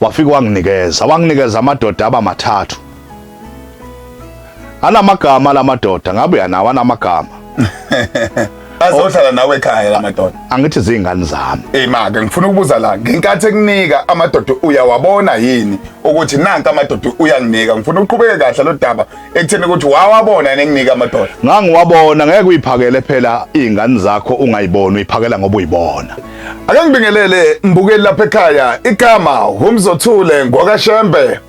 wafika wanginikeza amadoda abamathathu anamagama lamadoda ngabe yanawo anamagama azohlala nawe ekhaya lamadoda angithi zingane zami maka ngifuna ukubuza la ngenkathi ekunika amadoda uyawabona yini ukuthi nanka amadoda uyanginika ngifuna uqhubeke kahle lo daba ekutheni ukuthi wawabona nenginika amadoda ngangiwabona ngeke uyiphakele phela izingane zakho ungayiboni uyiphakela ngoba uyibona ake ngibingelele mbukeli lapha ekhaya igama uMzothule ngokaShembe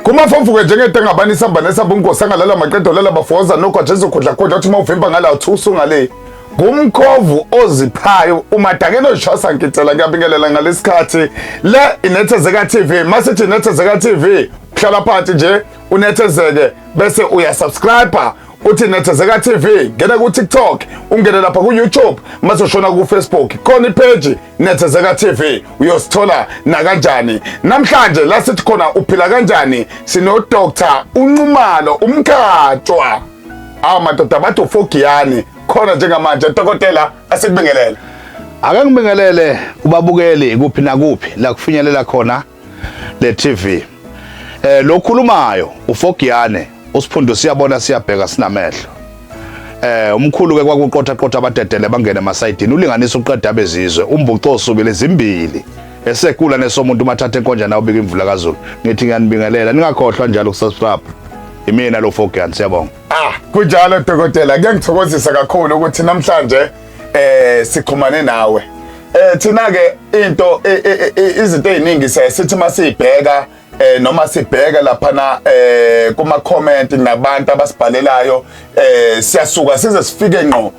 kumafomfuke njengede ngabani isamba nesamba unkosi angalala maqedo lala bafoza nokho nje zokhudla khudla uthi mawuvimba ngala uthusu ngale ngumkhovu oziphayo umadakelo shasa ngicela ngiyabingelela ngalesikhathi le inethezeka TV masithi inethezeka TV hlala phansi nje unethezeke bese uyasubscribe uthi Nethezeka TV ngena ku TikTok ungene lapha ku YouTube masoshona ku Facebook khona ipage Nethezeka TV uyosithola na kanjani namhlanje la sithi khona uphila kanjani sino Dr. Unxumalo Umkhatshwa amadoda bathu Fogiyane khona njengamanje dokotela asikubingelele ake ngibingelele kubabukeli kuphi nakuphi la kufinyelela khona le TV lokhulumayo uFogiyane usiphundo siyabona siyabheka sinamehlo umkhulu ke kwakuqotha abadedele bangena emasayidini ulinganisa uqeda bezizwe umbucoso ubile zimbili esekula nesomuntu mathathe enkonjana ubika imvula kaZulu ngithi ngiyanibingelela ningakhohlwa njalo ukusubscribe imina lo Fogiyane siyabonga kunjalo dokotela ngiyangithokozisa kakhulu ukuthi namhlanje sikhumane nawe thina ke into izinto eziningi sithi masibheka noma sibheka lapha kuma comment nabantu abasibhalelayo siyasuka size sifike ngqo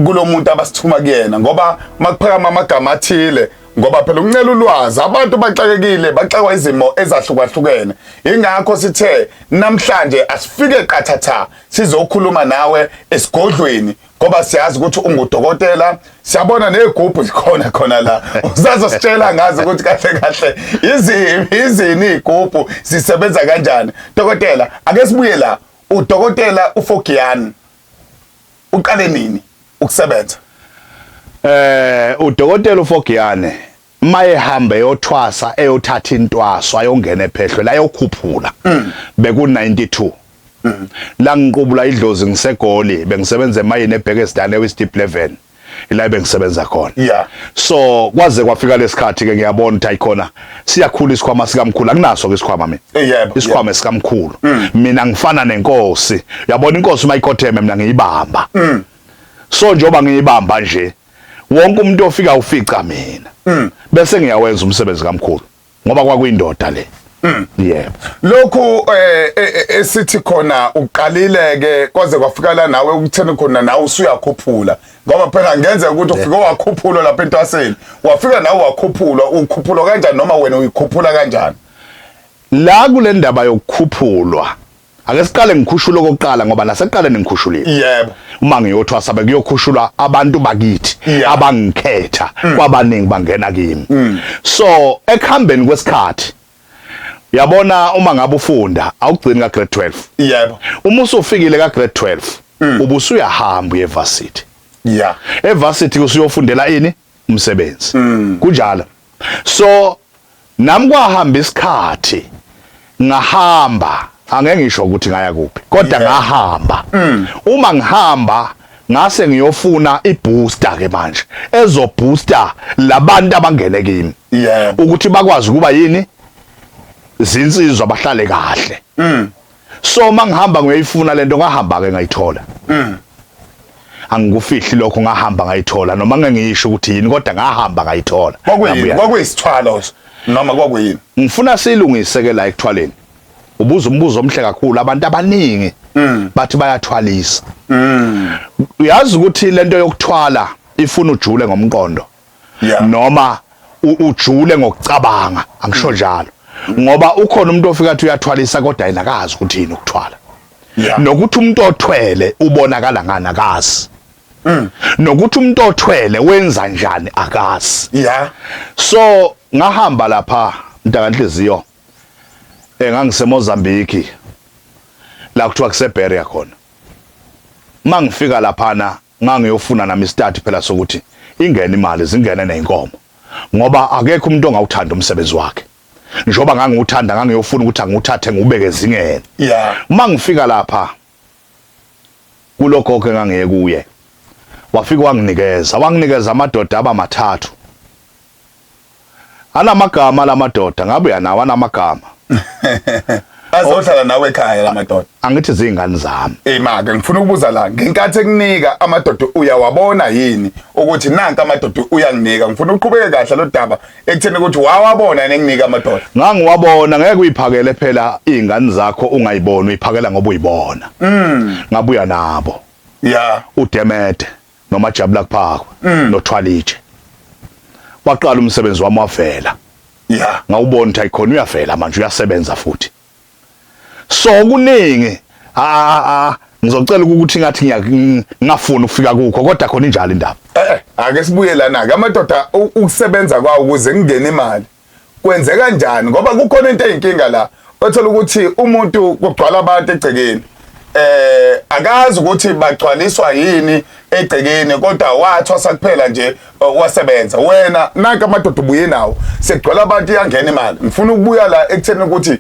kulo muntu abasithuma kuyena ngoba makuphakama amagama athile ngoba phela ukuncela ulwazi abantu baxakekile baxakwa izimo ezahlukahlukene ingakho sithe namhlanje asifike qathatha sizokhuluma nawe esigodlweni ngoba siyazi ukuthi ungudokotela siyabona negroup khona la uzazositshela ngazi ukuthi kahle izini igroup sisebenza kanjani dokotela ake sibuye la udokotela uFogiyane uqale nini ukusebenza udokotela uFogiyane maye hambe yothwasa eyothatha intwaso ayongena ephehlwe la yokhuphula beku 92 la ngiqubula idlozi ngisegoli bengisebenza emayini eBhekesdane eWest Pleven ila bengisebenza khona so kwaze kwafika lesikhathi ke ngiyabona ukuthi ayikhona siyakhula isikhwama sikamkhulu akunaso ke isikhwama mina isikhwama esikamkhulu mina ngifana nenkosi yabona inkosi mayikhotheme mina ngiyibamba so njoba ngiyibamba nje wonke umuntu ofika ufica mina bese ngiyawenza umsebenzi kamkhulu ngoba kwakuyindoda le yebo lokhu esithi khona uqalile ke kwaze kwafika la nawe ukuthena khona nawe usuyakhuphula ngoba phela ngenze ukuthi ufike wakhuphula lapha entwaseni wafika nawe wakhuphula ukhuphula kanjani noma wena uyikhuphula kanjani la kule ndaba yokukhuphulwa ake siqale ngikhushula okokuqala ngoba naseqale ngikhushulile yebo uma ngiyothwasa bekuyokhushulwa abantu bakithi abangikhetha kwabaningi bangena kimi so ekuhambeni kwesikhathi yabona uma ngabe ufunda awugcini ka grade 12 yebo uma usufikile ka grade 12 ubusuyahamba evarsity evarsity usuyofundela ini umsebenzi kunjalo so nami kwahamba isikhathi ngahamba angeke ngisho ukuthi ngaya kuphi kodwa ngahamba uma ngihamba ngase ngiyofuna ibooster ke manje ezobooster labantu abangene kimi ukuthi bakwazi kuba yini zinsizwa bahlale kahle so mangihamba ngiyifuna lento ngahamba ke ngayithola angikufihli lokho ngahamba ngayithola noma ngisho ukuthi yini kodwa ngahamba ngayithola kwakuyisithwalo noma kwakuyini ngifuna silungise ke la ekuthwaleni ubuza umbuzo omhle kakhulu abantu abaningi bathi bayathwalisa uyazi ukuthi lento yokuthwala ifuna ujule ngomqondo noma ujule ngokucabanga angisho njalo ngoba ukhona umuntu ofika athi uyathwalisa kodwa ayinakazi ukuthi yini ukuthwala nokuthi umuntu othwele ubonakala ngani akazi nokuthi umuntu othwele wenza njani akazi so ngahamba lapha Ntakanhliziyo ngangise Mozambique la kuthiwa kuseBeria khona mangifika laphana ngangiyofuna nami start phela sokuthi ingene imali zingene nenkomo ngoba akekho umuntu ongawuthanda umsebenzi wakhe njoba ngangiuthanda ngangiyofuna ukuthi anguthathe ngubeke ezingeni yeah mangifika lapha kulokho engangiye kuye wafika wanginikeza amadoda abamathathu anamagama lamadoda ngabe yanawo anamagama azohlala nawe ekhaya lamadoda angithi zingane zami maka ngifuna ukubuza la ngenkathi ekunika amadoda uyawabona yini ukuthi nanka amadoda uyanginika ngifuna uqhubeke kahle lo daba ekutheni ukuthi wawabona nenginika amadoda ngangiwabona ngeke uyiphakele phela izingane zakho ungayibona uyiphakela ngoba uyibona ngabuya nabo yeah uDemede noma Jabula Kuphakwe noThwalitshe waqala umsebenzi wami wavela yeah ngawubona ukuthi ayikhona uyavela manje uyasebenza futhi so kuningi ngizocela ukuthi ngathi ngingafuna ukufika kukho kodwa khona injalo indaba ake sibuye lana ke amadoda ukusebenza kwawo ukuze kungene imali kwenze kanjani ngoba kukhona into eyinkinga la othola ukuthi umuntu kugcwala abantu egcekeni akazi ukuthi bagcwaliswa yini egcekeni kodwa wathwasa kuphela nje wasebenza wena nanka amadoda ubuye nawo sekugcwala abantu iyangena imali ngifuna ukubuya la ekutheni ukuthi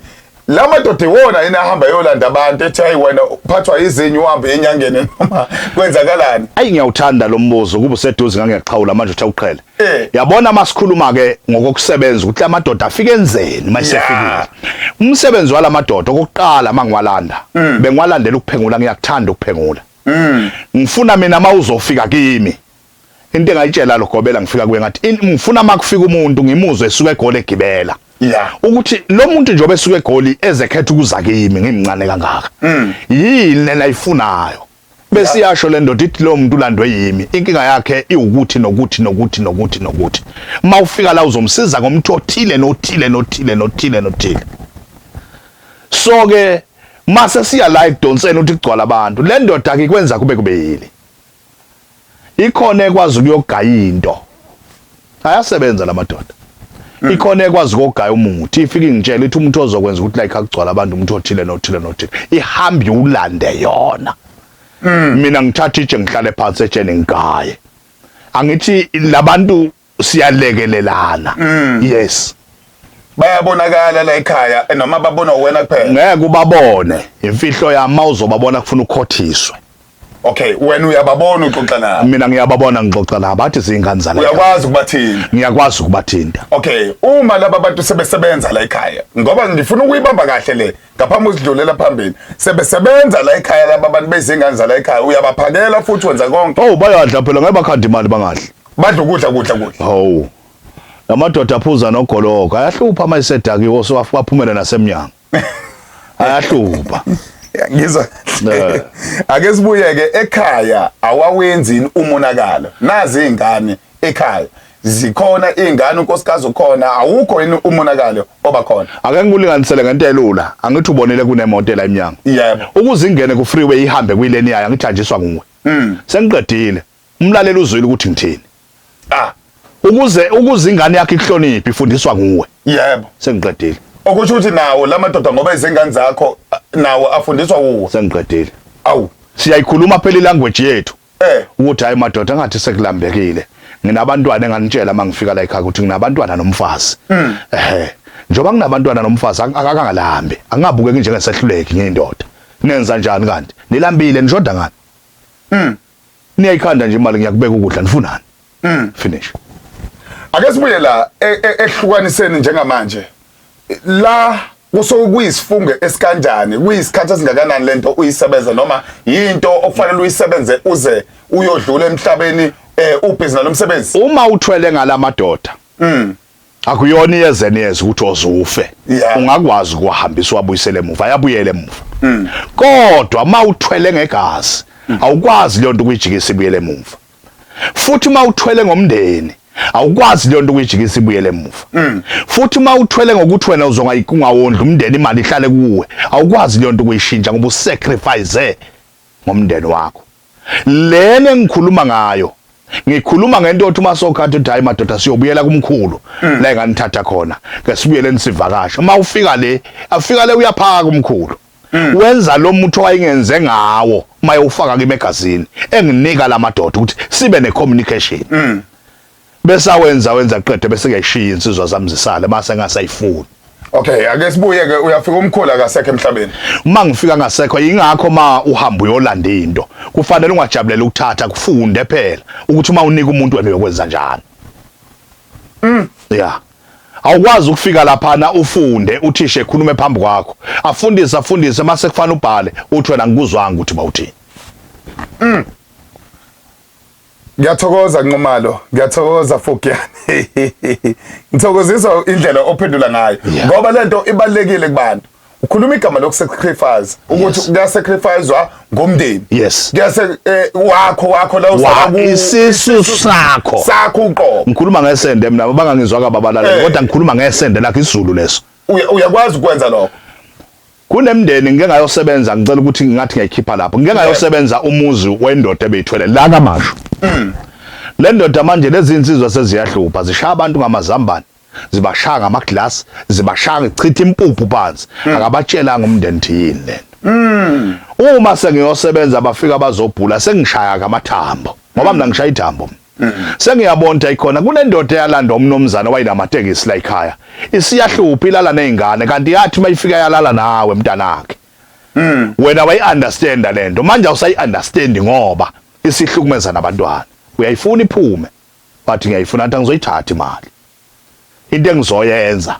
la madoda iwona yena ahamba yolanda abantu ethi hayi wena uphathwa izinyo uhambe enyangeni noma kwenzakalani ayi ngiyawuthanda lo mbuzo kuba useduze ngangiyaqhawula manje uthi uqhele yabona masikhuluma ke ngokusebenza ukuthi amadoda afike enzeni mayisefikile umsebenzi walamadoda okokuqala mangiwalanda bengiwalandela ukuphengula ngiyakuthanda ukuphengula ngifuna mina mawuzofika kimi into engayitshela lo Gobela ngifika kuye ngathi ngifuna makufika umuntu ngimuzwe esuka eGoli egibela yeah ukuthi lo muntu njobe esuka eGoli ezekhetha ukuza kimi ngimncane kangaka yini lena ifunayo bese iyasho le ndoda ithi lo muntu ulandwe yimi inkinga yakhe iwukuthi nokuthi mawufika la uzomsiza ngomuntu othile nothile so ke mase siya la edonseni uthi kugcwala abantu le ndoda akikwenza kube yili ikhona ekwazi ukuyogaya into ayasebenza lamadoda ikhona ekwazi ukugaya umuthi ifike ngitshela ithi umuntu ozokwenza ukuthi like akugcwala abantu umuntu othile nothile ihambi ulande yona mina ngithatha itshe ngihlale phansi etsheni ngigaye angithi labantu siyalekelelana yes bayabonakala la ekhaya noma babona wena kuphela ngeke ubabone imfihlo yami mawuzobabona kufuna ukhothiswe okay wena uyababona uxoxa nabo mina ngiyababona ngixoxa nabo bathi zingane zala uyakwazi ukubathinta ngiyakwazi ukubathinta okay uma laba bantu sebesebenza la ekhaya ngoba ngifuna ukuyibamba kahle le ngaphambi usidlulela phambili sebesebenza la ekhaya laba bantu bezingane zala ekhaya uyabaphakela futhi wenza konke bayadla phela ngabe bakhanda imali bangadli badla ukudla lamadoda aphuza nogoloka ayahlupha mayisedakiwe so waphumela nasemnyango ayahlupha ngizwa ake sibuye ke ekhaya awawenzi umonakalo nazi izingane ekhaya zikhona izingane unkosikazi ukhona awukho yini umonakalo obakhona ake ngikulinganisele ngento elula angithi ubonile kunemoto la eminyango yebo ukuzingene ku freeway ihambe kwileni yayo angithanjiswa nguwe sengiqedile umlaleli uzwile ukuthi ngithini ukuze ingane yakhe ihloniphe ifundiswa nguwe yebo sengiqedile okusho ukuthi nawo lamadoda ngoba izingane zakho nawo afundiswa kuwo sengiqedile awu siyayikhuluma phela ilanguage yethu ukuthi hayi madoda ngathi sekulambekile nginabantwana enganitshela mangifika la ekhaya ukuthi nginabantwana nomfazi njoba nginabantwana nomfazi akakangalambi angabukeki njengesehluleki ngiyindoda nenza njani kanti nilambile nishoda ngani niyayikhanda nje imali ngiyakubeka ukudla nifunani finish ake sibuye la ehlukaniseni njengamanje la kusokuyisifunge esikanjani kuyisikhathi esingakanani lento uyisebenza noma yinto okufanele uyisebenze uze uyodlula emhlabeni ubhizi nalomsebenzi uma uthwele ngalamadoda akuyona iyeze ukuthi ozufe ungakwazi ukuhambisa wabuyisele emuva ayabuyele emuva kodwa mawuthwele ngegazi awukwazi le nto ukuyijikisa ibuyele emuva futhi mawuthwele ngomndeni awukwazi le nto ukuyijikisa ibuyele emuva futhi mawuthwele ngokuthi wena uzongayikungawondla umndeni imali ihlale kuwe awukwazi le nto ukuyishintsha ngoba usacrifice ngomndeni wakho lene engikhuluma ngayo ngikhuluma ngento othi masokhathi uthi hayi madoda siyobuyela kumkhulu la enganithatha khona ke sibuyele nisivakasha mawufika le afika le uyaphaka kumkhulu wenza lo muntu wayingenze ngawo mayewufaka kimegazini enginika lamadoda ukuthi sibe necommunication bese wenza qede bese kuyashiya insizwa zami zisale mase ngasayifuni Okay, ake sibuye ke uyafika umkhulu akasekho emhlabeni. Uma ngifika ngasekho ingakho ma uhamba uyolanda into kufanele ungajabulela ukuthatha kufunde phela ukuthi uma unika umuntu wena uyokwenza njani. Yeah. Awukwazi ukufika lapha na ufunde uthisha ekhulume phambi kwakho afundise mase kufanele ubhale uthi wena ngikuzwanga ukuthi bawuthini. Ngiyathokoza Nqumalo, ngiyathokoza Fokiyane. Ngithokozisa indlela ophendula ngayo ngoba lento ibalekile kubantu. Ukhuluma igama lokusacrifice ukuthi kuyasacrificewa ngomndeni. Yes. Kuyase wakho la usaka isisu sakho uqobo. Ngikhuluma ngesende mina bangangizwa kababalala kodwa ngikhuluma ngesende lakho isiZulu leso. Uyakwazi ukwenza lokho. Kunemndeni ngeke ngayosebenza ngicela ukuthi ngathi ngiyayikhipha lapho ngeke ngayosebenza umuzi wendoda ebeyithwele la kamasho. Le ndoda manje lezi insizwa seziyahlupha zishaya abantu ngamazambane zibashaya ngamaglasi zibashaya chitha impuphu phansi akabatshela ngomndeni thi yini lento. Uma sengiyosebenza bafika bazobhula sengishaya kamathambo ngoba mina ngishaya ithambo. Sengiyabona ikhona kunendoda eyalanda umnomzana wayinamatekisi la ekhaya isiyahlupha ilala nezingane kanti yathi mayifika yalala nawe mntanakhe. Wena wayi-understanda lento manje awusayi-understand ngoba isihlukumeza nabantwana uyayifuna iphume but ngiyayifuna ukuthi ngizoyithatha imali. Into engizoyenza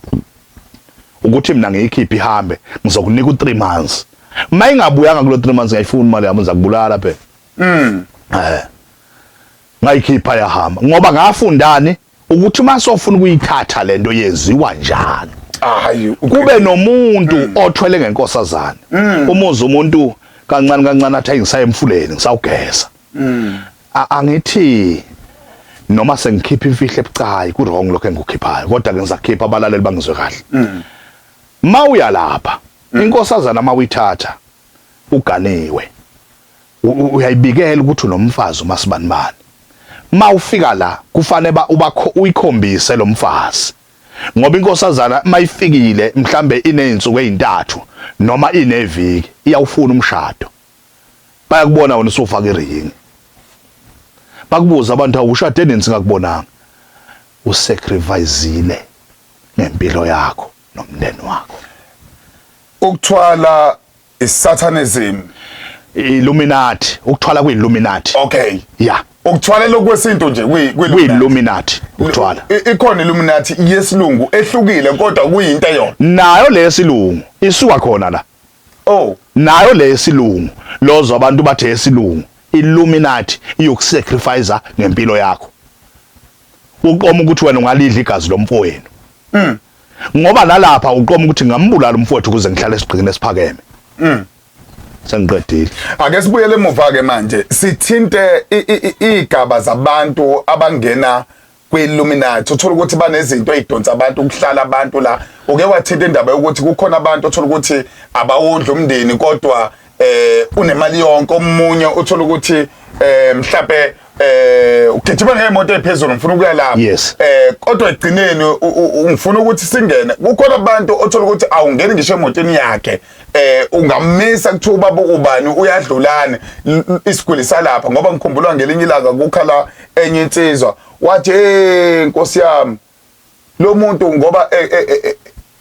ukuthi mina ngiyikhiphe ihambe ngizokunika u3 months mayingabuyanga kulo 3 months ngiyayifuna imali yami ngizakubulala phela. Ngayikhipha yahamba ngoba ngafundani ukuthi masofuna ukuyithatha lento yenziwa njani. Kube nomuntu othwele ngenkosazana umuzi umuntu kancane athi ngisaya emfuleni ngisawugeza. Angithi noma sengikhipha imfihlo ebucayi ku wrong lokho engikukhiphayo kodwa ke ngizakhipha abalaleli bangizwe kahle. Mawuya lapha inkosazana mawuyithatha uganiwe uyayibikela ukuthi unomfazi uMasibanibani. Mawufika la kufanele uyikhombise lo mfazi ngoba inkosazana mayifikile mhlambe ineinsuku ezintathu noma ineviki iyawufuna umshado bayakubona wena usufaka iring bakubuza abantu awushade nini singakubonanga usacrificeile ngempilo yakho nomndeni wakho. Ukuthwala isatanism Illuminati ukuthwala kuyilluminati. Okay. Yeah. Ukuthwala lokwesinto nje kuyilluminati ukuthwala. Ikhona illuminati yesilungu ehlukile kodwa kuyinto eyona. Nayo lesilungu isuka khona la. Oh. Nayo lesilungu lozo abantu bathe esilungu illuminati iyokusacrifice ngempilo yakho. Uqoma ukuthi wena ungalidla igazi lomfowenu. Ngoba nalapha uqoma ukuthi ngambulala umfowethu ukuze ngihlale esiqhingini esiphakeme. Sengiqedile. Ake sibuyele emuva ke manje sithinte igaba zabantu abangena kwi-Illuminati uthola ukuthi banezinto ezidonsa abantu ukuhlala abantu la uke wathinta indaba yokuthi kukhona abantu uthola ukuthi abawondla umndeni kodwa unemali yonke omunye uthola ukuthi mhlawumbe ugijima ngemoto ephezulu ngifuna ukuya lapha kodwa egcineni ngifuna ukuthi singene kukhona abantu othola ukuthi awungeni ngisho emotweni yakhe ungamisa kuthiwa ubaba ubani uyadlulana isiguli salapha ngoba ngikhumbula ngelinye ilanga kukhala enye insizwa wathi Nkosi yami lo muntu ngoba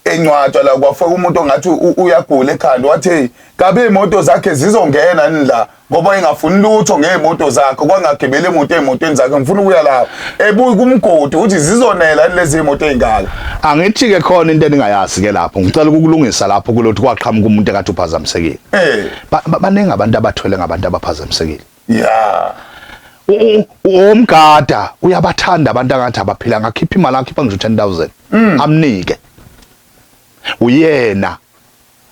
encwatshwa la kwafika umuntu ongathi uyagula ekhanda wathi kabe imoto zakhe zizongena nila ngoba engafuni lutho ngeemoto zakhe kwangagibela emotweni zakhe ngifuna ukuya lapha ebuyi kumgodi uthi zizonela lezi imoto ezingaka. Angithi ke khona into eningayazi ke lapho ngicela ukulungisa lapho kulothi kwaqhamuka umuntu engathi uphazamisekile. Baningi abantu abathwele ngabantu abaphazamisekile. Yeah. Umgada uyabathanda abantu angathi abaphila ngakhipha imali akhipha ngisho 10,000 amnike uyena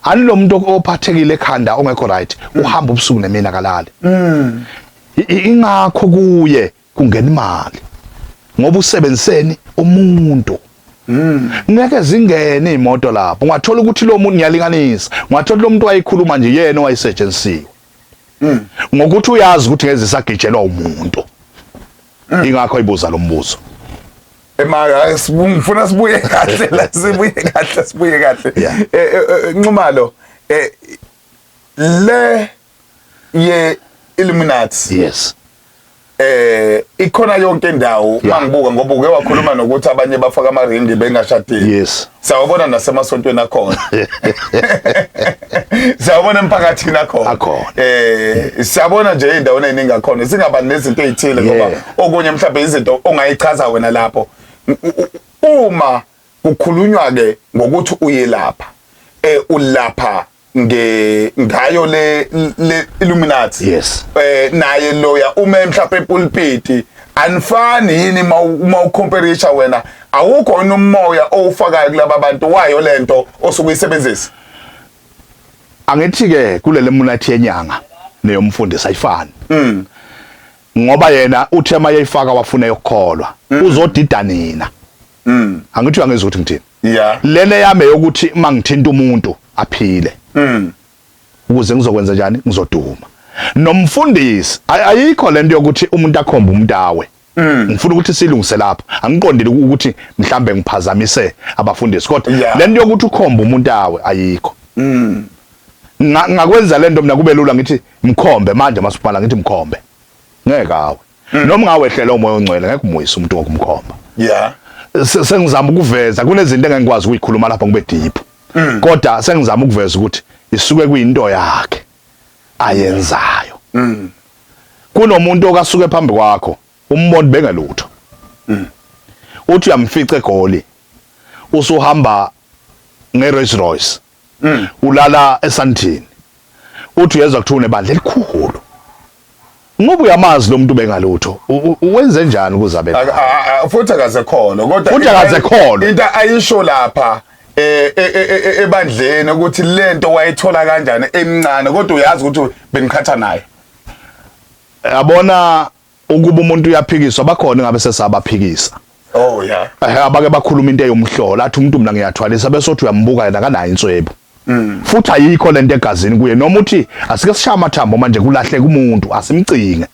anilo muntu ophathekile ekhanda ongekho right uhamba ubusuku nemina kalale. Ingakho kuye kungena imali ngoba usebenziseni umuntu. Ngeke zingene imoto lapho ungathola ukuthi lo muntu ngiyalinganisa ungathola lo muntu wayikhuluma nje yena owayisetshenzisiwe. Ngokuthi uyazi ukuthi ngeze sagijelwa umuntu. Ingakho ibuza lo mbuzo. Ema ngifuna sibuye kahle la sibuye kahle. Nxumalo le ye Illuminati. Yes. ikhona yonke indawo mangibuka ngoba uke wakhuluma nokuthi abanye bafaka amaringi bengashadile. Yes. Sawubona nasemasontweni akhona. Sawubona emphakathini akhona. Siyabona nje indawo eningi akhona. Singaba nezinto ezithile ngoba okunye mhlawumbe izinto ongayichaza wena lapho. Uma kukhulunywa ke ngokuthi uyelapha ulapha ngayo le Illuminati. Yes. Naye loya uma mhlawumbe epulpiti anifani yini uma ucompareisha wena awukho umoya owufakayo kulaba bantu wayo lento osukuyisebenzisa. Angithi ke kulele Illuminati yenyanga neyomfundisi ayifani. Ngoba yena uthi mayeyifaka wafuna yokukholwa uzodida nina. Angithi angezwe ukuthi ngithini. Yeah. Lene yami yokuthi mangithinta umuntu aphile. Ukuze ngizokwenza njani ngizoduma. Nomfundisi ayikho lento yokuthi umuntu akhomba umntawe. Ngifuna ukuthi silungise lapha. Angiqondile ukuthi mhlambe ngiphazamise abafundisi kodwa lento yokuthi ukhomba umuntawe ayikho. Ngakwenza lento mina kube lula ngithi mkhombe manje masiphala ngithi mkhombe. Ngeke awe. Noma ngawehlela umoya ongcwele ngeke umuyise umuntu ngokumkhomba. Yeah. Sengizama ukuveza kunezinto engengikwazi ukuyikhuluma lapha ngibe deep. Kodwa sengizama ukuveza ukuthi isuke kuyinto yakhe ayenzayo. Kunomuntu okasuke phambi kwakho umboni bengelutho. Uthi uyamfica egoli. Usuhamba ngeRolls Royce. Ulala eSandton. Uthi uyezwa kuthiwa unebandla elikhulu. Ngoba uyamazi lo muntu bengalutho. Wenze njani ukuzabe? Futhi akazekholo kodwa futhi akazekholo. Into ayisho lapha ebandleni ukuthi lento wayithola kanjani emncane kodwa uyazi ukuthi bengikhatha naye. Yabona ukuba umuntu uyaphikiswa bakhona ngabe sesabaphikisa. Oh yeah. Abake bakhuluma into eyomhlola athi umuntu mina ngiyathwalisa bese uthi uyambuka yena kanayo inswebo. Futhi ayikho lento egazini kuye noma uthi asike sishaya amathambo manje kulahleka umuntu asimcinge.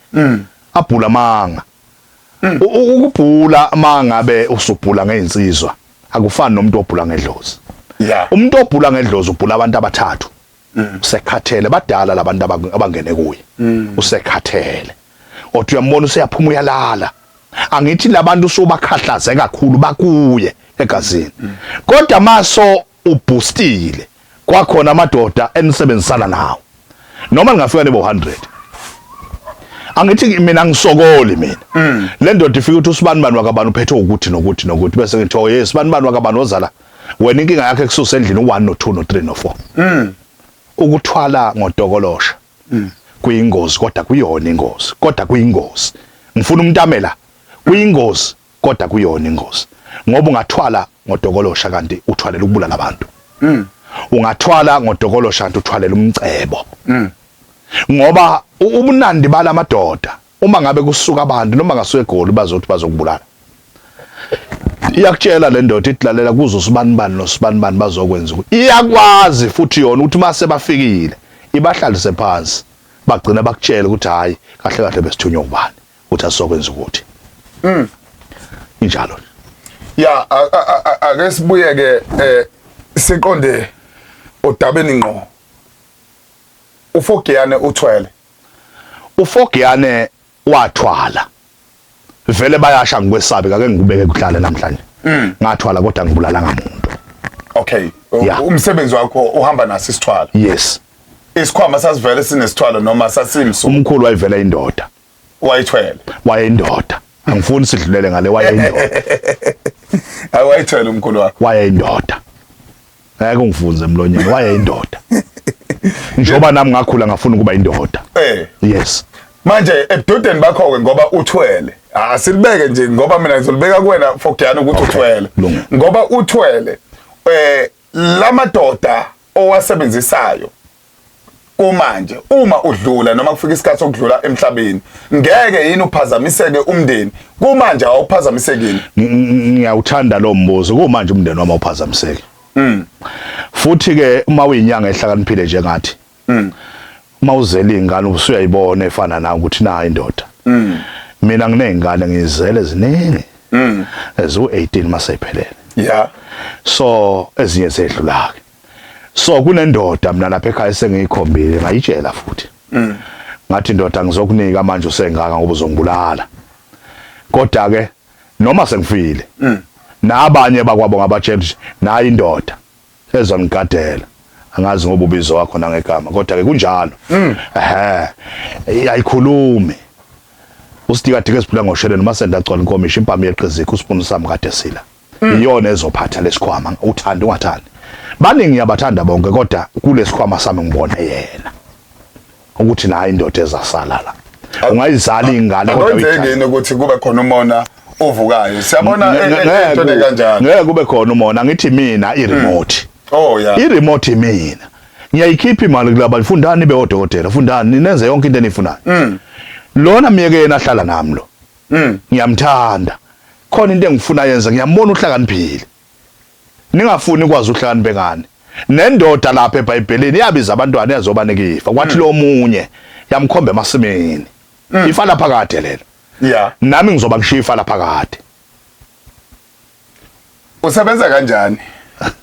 Abhula manga. Ukubhula mangabe usubhula ngeinsizwa akufani nomuntu obhula ngedlozi. Yeah. Umuntu obhula ngedlozi ubhula abantu abathathu. Usekhathele badala labantu abangene kuye. Usekhathele. Othi uyambona useyaphuma uyalala. Angithi labantu sobakhahlaze kakhulu bakuye egazini. Kodwa maso uboostile kwakhona amadoda enisebenzisana nawo. Noma ngafika nebo 100. Angithi mina ngisokoli mina. Le ndoda ifika uthi usibanibani wakabani uphethe ukuthi nokuthi nokuthi bese ngithi oh yes sibanibani wakabani ozala wena inkinga yakhe kususa endlini u1 no2 no3 no4. Ukuthwala ngodokolosha. Kuyingozi kodwa kuyona ingozi kodwa kuyingozi. Ngifuna umntamela kuyingozi kodwa kuyona ingozi. Ngoba ungathwala ngodokolosha kanti uthwalela ukubulala abantu. Ungathwala ngodokolosha kanti uthwalela umcebo. Ngoba ubunandi balamadoda uma ngabe kusuka abantu noma ngasuke egoli bazothi bazokubulala. Iyakutshela le ndoda itlalela kuzo sibanibani nosibanibani bazokwenza ukuthi iyakwazi futhi yona ukuthi mase bafikile ibahlalise phansi bagcina bakutshela ukuthi hayi kahle kahle besithunywa ubani ukuthi asizokwenza ukuthi. Injalo. Yeah, ake sibuye ke siqonde odabeni ngqo. Ufogiyane uthwele. Ufogiyane wathwala. Vele bayasha ngikwesabi ake ngikubeke kuhlale namhlanje. Ngathwala kodwa ngibulala ngamuntu. Okay. Umsebenzi wakho uhamba naso isithwala. Yes. Isikhwama sasivele sinesithwalo noma sasimsu. Umkhulu wayivela indoda. Wayithwele. Wayindoda. Angifuni sidlulele ngale wayindoda. Awayithwele umkhulu wakho. Wayindoda. Ngeke ungifunze emlonyeni wayindoda. Njoba nami ngakhula ngafuna ukuba indoda. Yes. Manje ebudodeni bakho ke ngoba uthwele. Asilibeke nje ngoba mina ngizolibeka kuwena Fogiyane ukuthi uthwele. Ngoba uthwele lamadoda owasebenzisayo kumanje uma udlula noma kufika isikhathi sokudlula emhlabeni ngeke yini uphazamiseke umndeni kumanje awuphazamisekile. Ngiyawuthanda lo mbuzo kumanje umndeni wami awuphazamiseke. Futhi ke uma uyinyanga ehlakaniphile njengathi uma uzela ingane usuyayibona efana nawe ukuthi na indoda. Mina nginezingane ngizele eziningi. Ezu18 masayiphelele. Yeah. So ezinye sedlula ke. So kunendoda mina lapha ekhaya sengiyikhombile ngayitshela futhi. ngathi ndoda ngizokunika manje usengaka ngoba uzongibulala kodwa ke noma sengifile nabanye bakwabo ngabatshela nayi indoda ezongigadela angazi ngoba ubizo wakho nangegama kodwa ke kunjalo ayikhulumi usidikadike siphula ngosheleni masenda agcwala inkomishi impami yeqhizika usipunu sami kade sila iyona ezophatha lesikhwama uthanda ungathandi baningi yabathanda bonke kodwa kulesikhwama sami ngibone yena ukuthi nayi indoda ezasala la ungayizala ingane kodwa kwenzekeni ukuthi kube khona umona ovukayo siyabona into kanjani ngeke kube khona umona ngithi mina iremote oh yeah iremote mina ngiyayikhipha imali kulaba fundani beodokotela fundani nenze yonke into enifunayo lona miyeke ahlala nami lo ngiyamthanda khona into engifuna yenza ngiyambona uhlakaniphile ningafuni ukwazi uhlakaniphe ngani nendoda lapha eBhayibhelini yabiza abantwana yazobanika ifa kwathi lo munye yamkhomba emasimini ifa lapha kade lelo yeah nami ngizoba ngishiya ifa lapha kade usebenza kanjani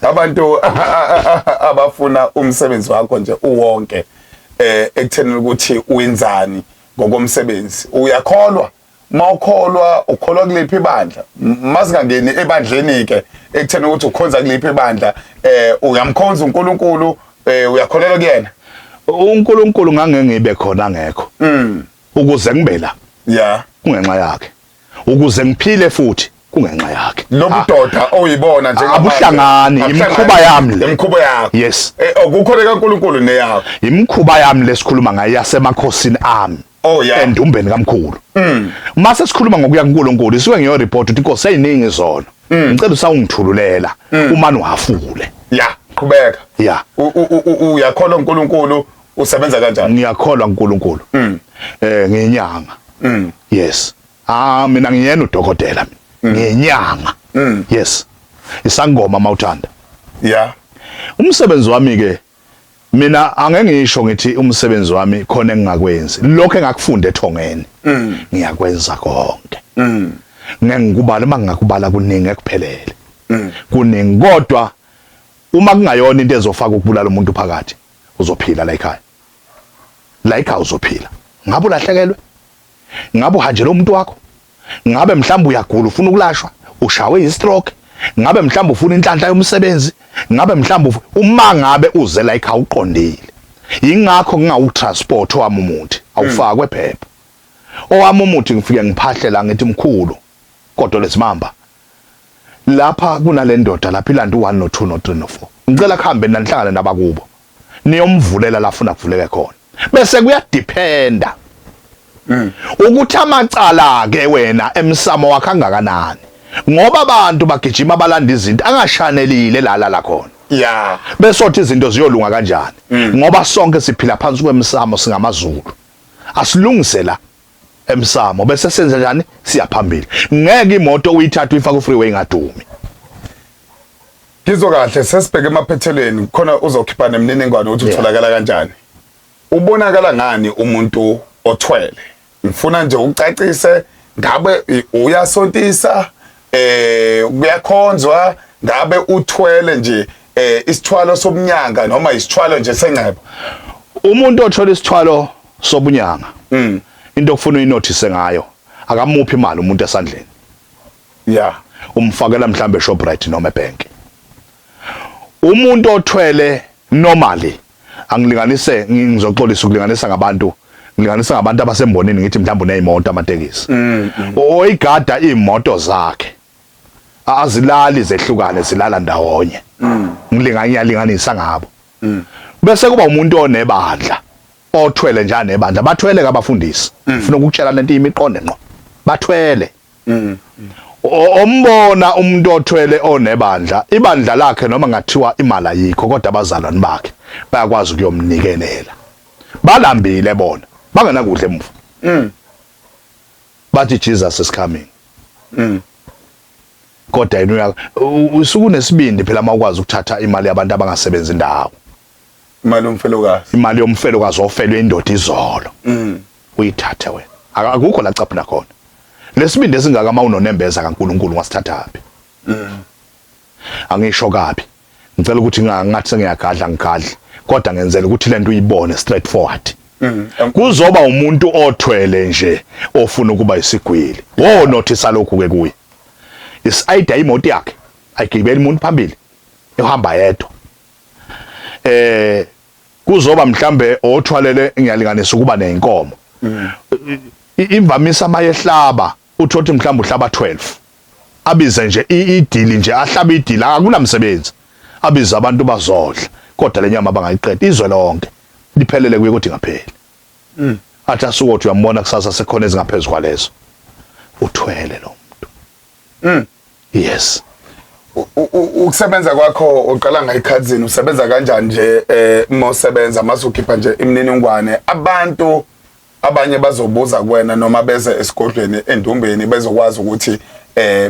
abantu abafuna umsebenzi wakho nje uwonke ekutheni ukuthi uwenzani ngokomsebenzi uyakholwa mawukholwa ukholwa kuliphi ibandla masingangeni ebandleni ke ekutheni ukuthi ukhonza kuliphi ibandla uyamkhonza uNkulunkulu uyakholelwa kuyena uNkulunkulu ngangengibe khona ngekho ukuze ngibe la yeah kungenxa yakhe ukuze ngiphile futhi kungenxa yakhe lo budoda oyibona abuhlangani imikhuba yami le imikhuba yakho yes ukukholeka kaNkulunkulu neyawo imikhuba yami lesikhuluma ngayo yasemakhosini ami oh yeah endumbeni kaMkhulu mase sikhuluma ngokuya kuNkulunkulu isuke ngiyo report ukuthi inkosi eyiningi zona ngicela usawungithululela umani wafule yeah qhubeka yeah uyakholwa uNkulunkulu usebenza kanjani ngiyakholwa uNkulunkulu ngenyanga yes mina ngiyena udokotela ngenyanga yes isangoma mawuthanda yeah umsebenzi wami ke mina angeke ngisho ngithi umsebenzi wami khona engingakwenzi lokho engakufunde ethongeni ngiyakwenza konke ngeke ngikubala mangakubala kuningi ekuphelele kuningi kodwa uma kungayona into ezofaka ukubulala umuntu phakathi uzophila la ekhaya uzophila ngabe ulahlekelwe ngabe uhanjela umuntu wakho ngabe mhlawumbe uyagula ufuna ukulashwa ushawe istroke ngabe mhlawumbe ufuna inhlanhla yomsebenzi ngabe mhlawumbe uma ngabe uze la ekhaya uqondile ingakho ngingawutransport owami umuthi awufakwe phepha owami umuthi ngifike ngiphahlela ngithi mkhulu kodwa lesimamba lapha kunale ndoda lapha ilanda u1 no2 no3 no4 ngicela kuhambe nanihlangane nabakubo niyomvulela la ufuna kuvuleke khona bese kuyadependa ukuthi amacala ke wena emsamo wakhe angakanani ngoba abantu bagijima balanda izinto angashanelile la khona yeah besothi izinto ziyolunga kanjani ngoba sonke siphila phansi kwemsamo singamazulu asilungise la emsamo bese senze njani siyaphambili ngeke imoto uyithatha uyifaka ku-freeway ingadumi Kizo kahle sesibheke emaphethelweni khona uzokhipha nemniningwane ukuthi utholakala kanjani ubonakala ngani umuntu othwele ngifuna nje ucacise ngabe uyasontisa kuyakhonzwa ngabe uthwele nje isithwalo sobunyanga noma isithwalo nje sengcebo umuntu othola isithwalo sobunyanga into okufuna uyinothise ngayo akamuphi imali umuntu esandleni yeah umfakela mhlambe Shoprite noma ebank umuntu othwele normally angilinganise ngizoxolisa ukulinganisa ngabantu ngilinganisa ngabantu abasembonini ngithi mhlawumbe unezimoto amatekisi oyigada imoto zakhe azilali zehlukane zilala ndawonye ngilinganisa ngabo bese kuba umuntu onebandla othwele njani nebandla bathwele kabafundisi ufuna ukutshela lento imiqonde ngqo bathwele ombona umuntu othwele onebandla ibandla lakhe noma ngathiwa imali ayikho kodwa abazalwane bakhe bayakwazi ukuyomnikelela balambile bona bangena kuhle emva bathi Jesus is coming kodwa yena usuku nesibindi phela mawukwazi ukuthatha imali yabantu abangasebenzi indawo imali yomfelokazi ofelwe indoda izolo uyithathe wena akukho la capha khona lesibindi esingaka mawunonembeza kaNkuluNkulu ngasithathaphi angisho kabi ngicela ukuthi ngathi sengiyagadla ngigadle kodwa ngenzela ukuthi lento uyibone straight forward kuzoba umuntu othwele nje ofuna ukuba isigwili nothisa lokhu ke kuye isayida imoto yakhe ayigibeli umuntu phambili ehamba yedwa kuzoba mhlambe othwalele ngiyalinganisa ukuba nenkomo imvamisa mayehlaba uthothi mhlambe uhlaba 12 abize nje idili nje ahlaba idili akunamsebenzi abiza abantu bazodla kodwa lenyama bangayiqeda izwe lonke liphelele kuye kodwa ngapheli athi asukothi uyambona kusasa sekhona ezingaphezulu kwalezo uthwele lo muntu yes ukusebenza kwakho uqala ngayikhadzini usebenza kanjani nje uma usebenza mase ukhipha nje imininingwane abantu abanye bazobuza kuwena noma beze esigodlweni endumbeni bezokwazi ukuthi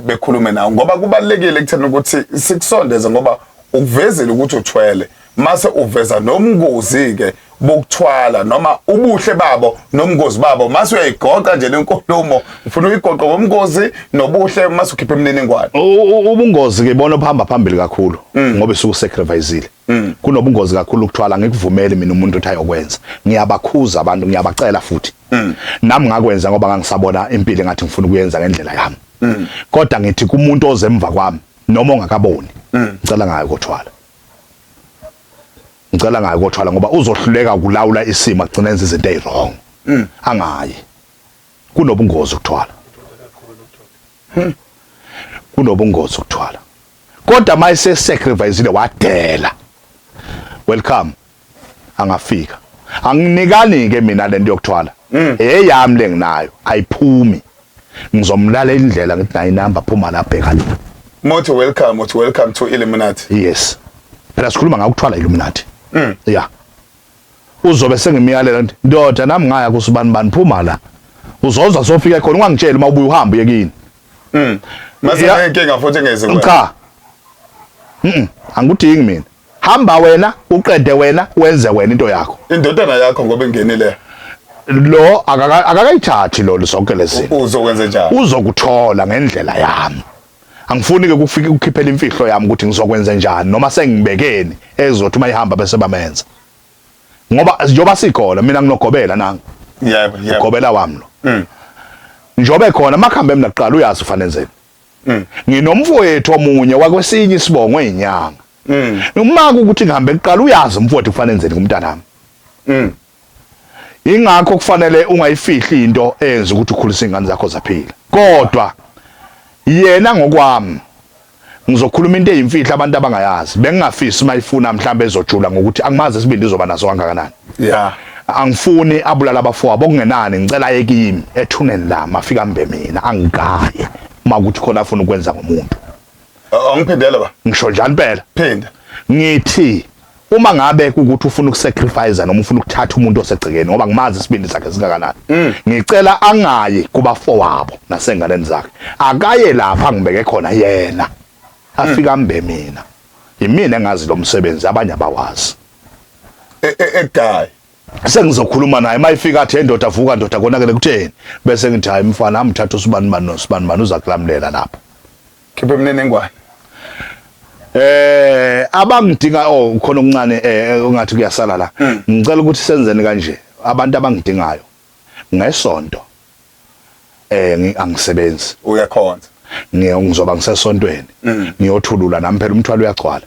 bekhulume nawo ngoba kubalekile ekutheni ukuthi sikusondeze ngoba ukuvezela ukuthi uthwele mase uveza nomngozi ke bokuthwala noma ubuhle babo nomngozi babo mase uyayigoqa nje lenkulumo ufuna uyigoqa ngomngozi nobuhle mase ukhipha imininingwane ubungozi ke bona ophamba phambili kakhulu ngoba isuku sacrificeile kunobungozi kakhulu ukuthwala ngikuvumeli mina umuntu othi ayokwenza ngiyabakhuza abantu ngiyabacela futhi nami ngakwenza ngoba ngangisabona impilo ngathi ngifuna ukuyenza ngendlela yami kodwa ngithi kumuntu ozemva kwami noma ongakaboni ngicela ngayo ukuthwala ngicela ngayo ukuthwala ngoba uzohluleka ukulawula isimo agcina enza izinto ezirong angayi kunobungozi ukuthwala kunobungozi ukuthwala kodwa mayise sacrificeile wadela welcome angafika anginikani ke mina lento yokuthwala eyami lenginayo ayiphumi ngizomlalela indlela ngithi nayi number phuma la bheka welcome to Illuminati yes phela sikhuluma ngakuthwala Illuminati yeah uzobe sengimiyalela ndoda nami ngaya kusibani phuma la uzoza sofika khona ungangitshela uma ubuye uhambe yekini mase inkinga futhi ngeze kwena cha angudingi mina hamba wena uqede wena wenze wena into yakho indodana yakho ngoba ingenile lo akakayithathi lo sonke lezinto uzokwenza njani uzokuthola ngendlela yami angifuni ke kufika ukukhiphela imfihlo yami ukuthi ngizokwenza njani noma sengibekeni ezothi uma ihamba bese bamenza ngoba njoba sikhona mina nginogobela nanga yebo ugobela wami lo njobe khona makhambe mina kuqala uyazi ufanenzeni nginomfowethu omunye wakwesinye isibongo ezinyanga uma ukuthi ngihambe kuqala uyazi umfowethu ufanenzeni kumntanami ingakho kufanele ungayifihli into enza ukuthi ukhulise ingane zakho zaphila kodwa yena ngokwami ngizokhuluma into ezimfihla abantu abangayazi bengingafisi mayifuna mhlambe ezojula ngokuthi angimazi isibindi izoba naso kangakanani angifuni abulala abafowabo okungenani ngicela yekimi ethuneni la mafika mbe mina angigaye makuthi khona afuna ukwenza ngomuntu angiphendela ba ngisho njani phela phinda ngithi uma ngabe ukuthi ufuna ukusacrifice noma ufuna ukuthatha umuntu osegcikeni ngoba ngimazi isibindi sakhe singakanani ngicela angayi kubafowabo nasenganeni zakhe akaye lapha ngibeke khona yena afika mbe mina yimina engazi lo msebenzi abanye abawazi egayi sengizokhuluma naye mayifika athi endoda avuka ndoda konakele kutheni bese ngithi hayi mfana amthatha usibani uza kulamlela lapha khiphe imininingwane abangidinga khona okuncane ungathi kuyasala la ngicela ukuthi senzeni kanje abantu abangidingayo ngesonto angisebenzi uyakhonza ngizoba ngisesontweni ngiyothulula nami phela umthwalo uyagcwala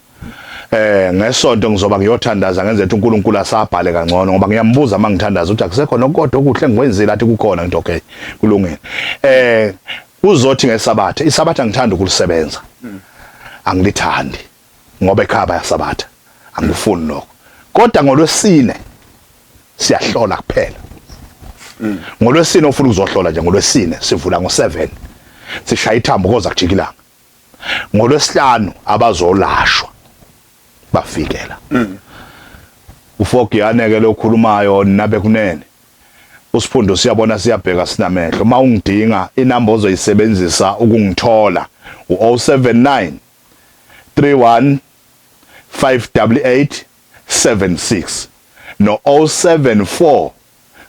ngesonto ngizoba ngiyothandaza ngenze ukuthi uNkulunkulu asabhale kangcono ngoba ngiyambuza mangithandaza ukuthi akusekho nokodwa okuhle ngikwenzile athi kukhona into okay kulungile uzothi ngesabatha isabatha ngithanda ukulisebenza angilithandi ngoba ekhaya yasabatha angifuni lokho kodwa ngolwesine siyahlola kuphela ngolwesine ufuna ukuzohlola nje ngolwesine sivula ngo7 sishaya ithambo koza kujikilanga ngolwesihlanu abazolashwa bafikela uFogiyane-ke lokhulumayo nabe kunene uSiphundo siyabona siyabheka sinamehlo uma ungidinga inamba ozoyisebenzisa ukungithola u079 31 588 76 no 074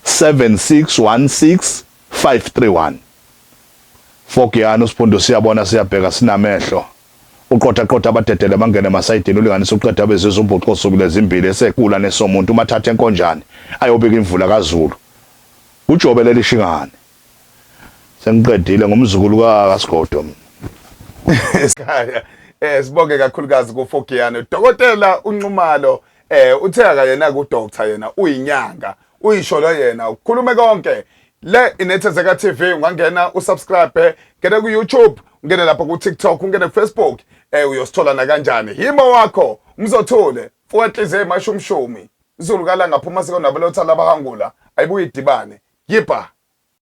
7616 531 Fogiyane uSiphundo siyabona siyabheka sinamehlo uqotha abadedele bangene emasayidini ulinganisa uqeda bezizwe umbhuqo osukile ezimbili esekula nesomuntu umathathe enkonjane ayobika imvula kaZulu uJobe lishingane sengiqedile ngomzukulu kaSigodo ekhaya sibonge kakhulukazi kuFokiyane Dokotela uNxumalo uthe akayena ku doctor yena uyinyanga uyisholo yena ukhulume konke le iNethezeka TV ungangena usubscribe ngene ku YouTube ungene lapha ku TikTok ungene ku Facebook uyosithola na kanjani yimo wakho umzothule fuwatlize emashumshumi Zulu kala ngaphuma siko nabo lothala bahangula ayibuye idibane yipa